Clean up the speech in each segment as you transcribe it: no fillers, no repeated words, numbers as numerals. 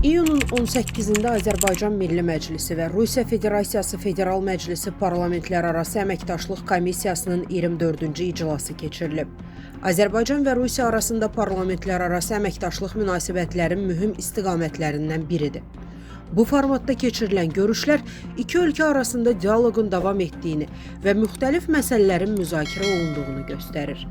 İyunun 18-də Azərbaycan Milli Məclisi və Rusiya Federasiyası Federal Məclisi Parlamentlərarası Əməkdaşlıq Komissiyasının 24-cü iclası keçirilib. Azərbaycan və Rusiya arasında parlamentlərarası əməkdaşlıq münasibətlərin mühüm istiqamətlərindən biridir. Bu formatda keçirilən görüşlər iki ölkə arasında dialoqun davam etdiyini və müxtəlif məsələlərin müzakirə olunduğunu göstərir.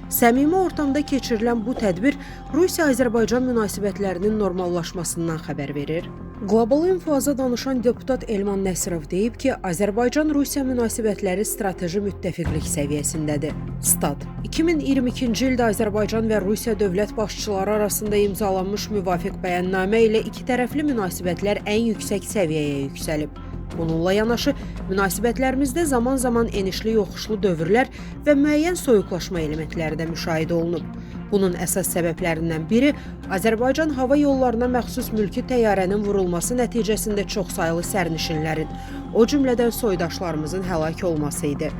Səmimi ortamda keçirilən bu tədbir Rusiya-Azərbaycan münasibətlərinin normallaşmasından xəbər verir. Qlobal Infoza danışan deputat Elman Nəsirov deyib ki, Azərbaycan-Rusiya münasibətləri strateji müttəfiqlik səviyyəsindədir. Stat: 2022-ci ildə Azərbaycan və Rusiya dövlət başçıları arasında imzalanmış müvafiq bəyannamə ilə ikitərəfli münasibətlər ən yüksək səviyyəyə yüksəlib. Bununla yanaşı, münasibətlərimizdə zaman-zaman enişli-yoxuşlu dövrlər və müəyyən soyuqlaşma elementləri də müşahidə olunub. Bunun əsas səbəblərindən biri Azərbaycan hava yollarına məxsus mülki təyyarənin vurulması nəticəsində çoxsaylı sərnişinlərin, o cümlədən soydaşlarımızın həlak olması idi.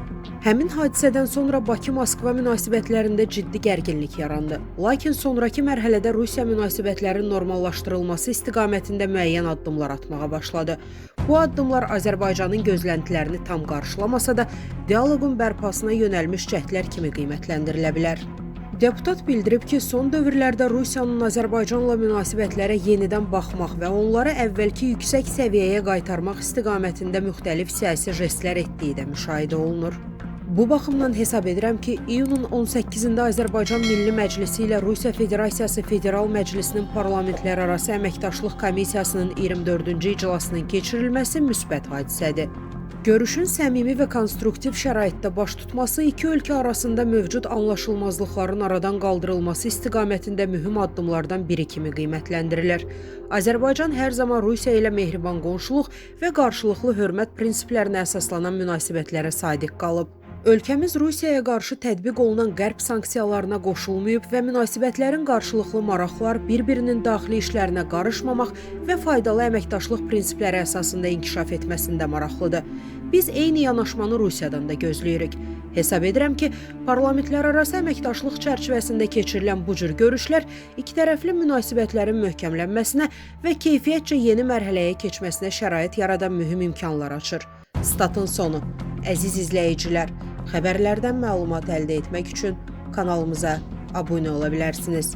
Həmin hadisədən sonra Bakı-Moskva münasibətlərində ciddi gərginlik yarandı. Lakin sonraki mərhələdə Rusiya münasibətlərin normallaşdırılması istiqamətində müəyyən addımlar atmağa başladı. Bu addımlar Azərbaycanın gözləntilərini tam qarşılamasa da, dialoqun bərpasına yönəlmiş cəhdlər kimi qiymətləndirilə bilər. Deputat bildirib ki, son dövrlərdə Rusiyanın Azərbaycanla münasibətlərə yenidən baxmaq və onları əvvəlki yüksək səviyyəyə qaytarmaq istiqamətində müxtəlif siyasi jestlər etdiyi də müşahidə olunur. Bu baxımdan hesab edirəm ki, iyunun 18-də Azərbaycan Milli Məclisi ilə Rusiya Federasiyası Federal Məclisinin Parlamentlərarası Əməkdaşlıq Komissiyasının 24-cü iclasının keçirilməsi müsbət hadisədir. Görüşün səmimi və konstruktiv şəraitdə baş tutması iki ölkə arasında mövcud anlaşılmazlıqların aradan qaldırılması istiqamətində mühüm addımlardan biri kimi qiymətləndirilir. Azərbaycan hər zaman Rusiya ilə mehriban qonşuluq və qarşılıqlı hörmət prinsiplərinə əsaslanan münasibətlərə sadiq qalıb. Ölkəmiz Rusiyaya qarşı tətbiq olunan qərb sanksiyalarına qoşulmayıb və münasibətlərin qarşılıqlı maraqlar, bir-birinin daxili işlərinə qarışmamaq və faydalı əməkdaşlıq prinsipləri əsasında inkişaf etməsində maraqlıdır. Biz eyni yanaşmanı Rusiyadan da gözləyirik. Hesab edirəm ki, parlamentlərarası əməkdaşlıq çərçivəsində keçirilən bu cür görüşlər ikitərəfli münasibətlərin möhkəmlənməsinə və keyfiyyətcə yeni mərhələyə keçməsinə şərait yaradan mühüm imkanlar açır. Statın sonu. Əziz izləyicilər, xəbərlərdən məlumat əldə etmək üçün kanalımıza abunə ola bilərsiniz.